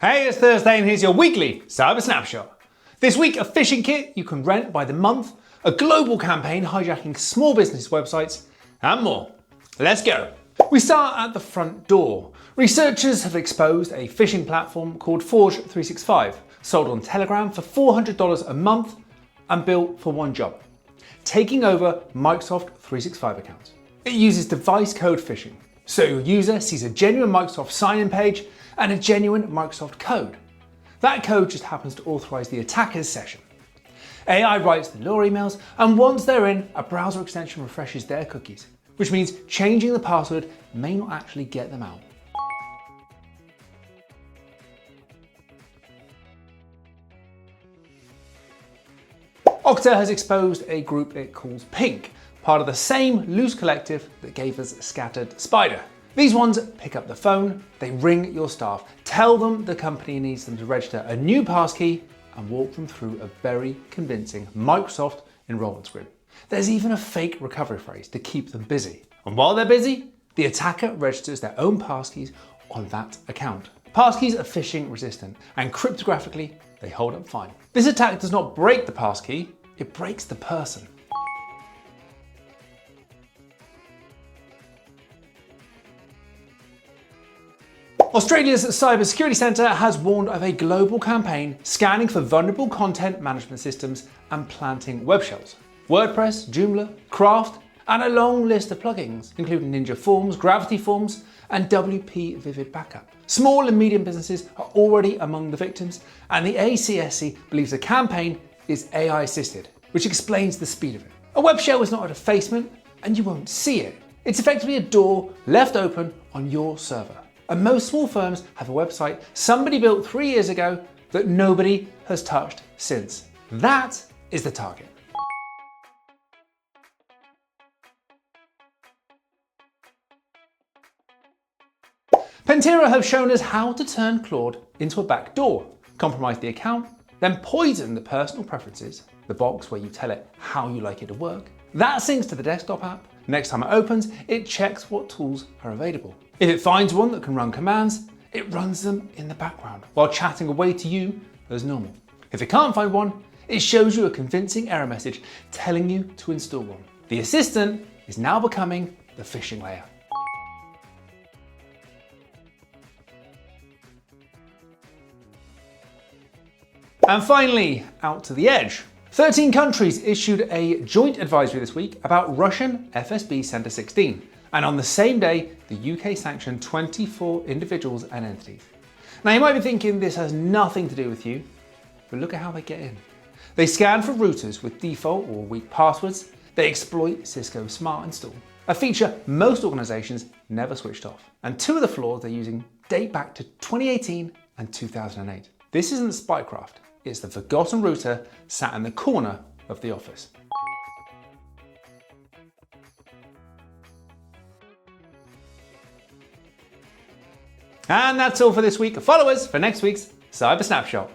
Hey, it's Thursday and here's your weekly Cyber Snapshot. This week, a phishing kit you can rent by the month, a global campaign hijacking small business websites, and more. Let's go. We start at the front door. Researchers have exposed a phishing platform called Forge365, sold on Telegram for $400 a month and built for one job: taking over Microsoft 365 accounts. It uses device code phishing, so your user sees a genuine Microsoft sign-in page and a genuine Microsoft code. That code just happens to authorize the attacker's session. AI writes the lure emails, and once they're in, a browser extension refreshes their cookies, which means changing the password may not actually get them out. Okta has exposed a group it calls Pink, part of the same loose collective that gave us Scattered Spider. These ones pick up the phone, they ring your staff, tell them the company needs them to register a new passkey, and walk them through a very convincing Microsoft enrollment screen. There's even a fake recovery phrase to keep them busy. And while they're busy, the attacker registers their own passkeys on that account. Passkeys are phishing resistant, and cryptographically, they hold up fine. This attack does not break the passkey, it breaks the person. Australia's Cyber Security Centre has warned of a global campaign scanning for vulnerable content management systems and planting web shells. WordPress, Joomla, Craft, and a long list of plugins, including Ninja Forms, Gravity Forms, and WP Vivid Backup. Small and medium businesses are already among the victims, and the ACSC believes the campaign is AI assisted, which explains the speed of it. A web shell is not a defacement, and you won't see it. It's effectively a door left open on your server. And most small firms have a website somebody built 3 years ago that nobody has touched since. That is the target. Pentera have shown us how to turn Claude into a backdoor, compromise the account, then poison the personal preferences, the box where you tell it how you like it to work. That syncs to the desktop app. Next time it opens, it checks what tools are available. If it finds one that can run commands, it runs them in the background while chatting away to you as normal. If it can't find one, it shows you a convincing error message telling you to install one. The assistant is now becoming the phishing layer. And finally, out to the edge. 13 countries issued a joint advisory this week about Russian FSB Center 16. And on the same day, the UK sanctioned 24 individuals and entities. Now you might be thinking this has nothing to do with you, but look at how they get in. They scan for routers with default or weak passwords. They exploit Cisco Smart Install, a feature most organizations never switched off. And 2 of the flaws they're using date back to 2018 and 2008. This isn't spycraft, it's the forgotten router sat in the corner of the office. And that's all for this week. Follow us for next week's Cyber Snapshot.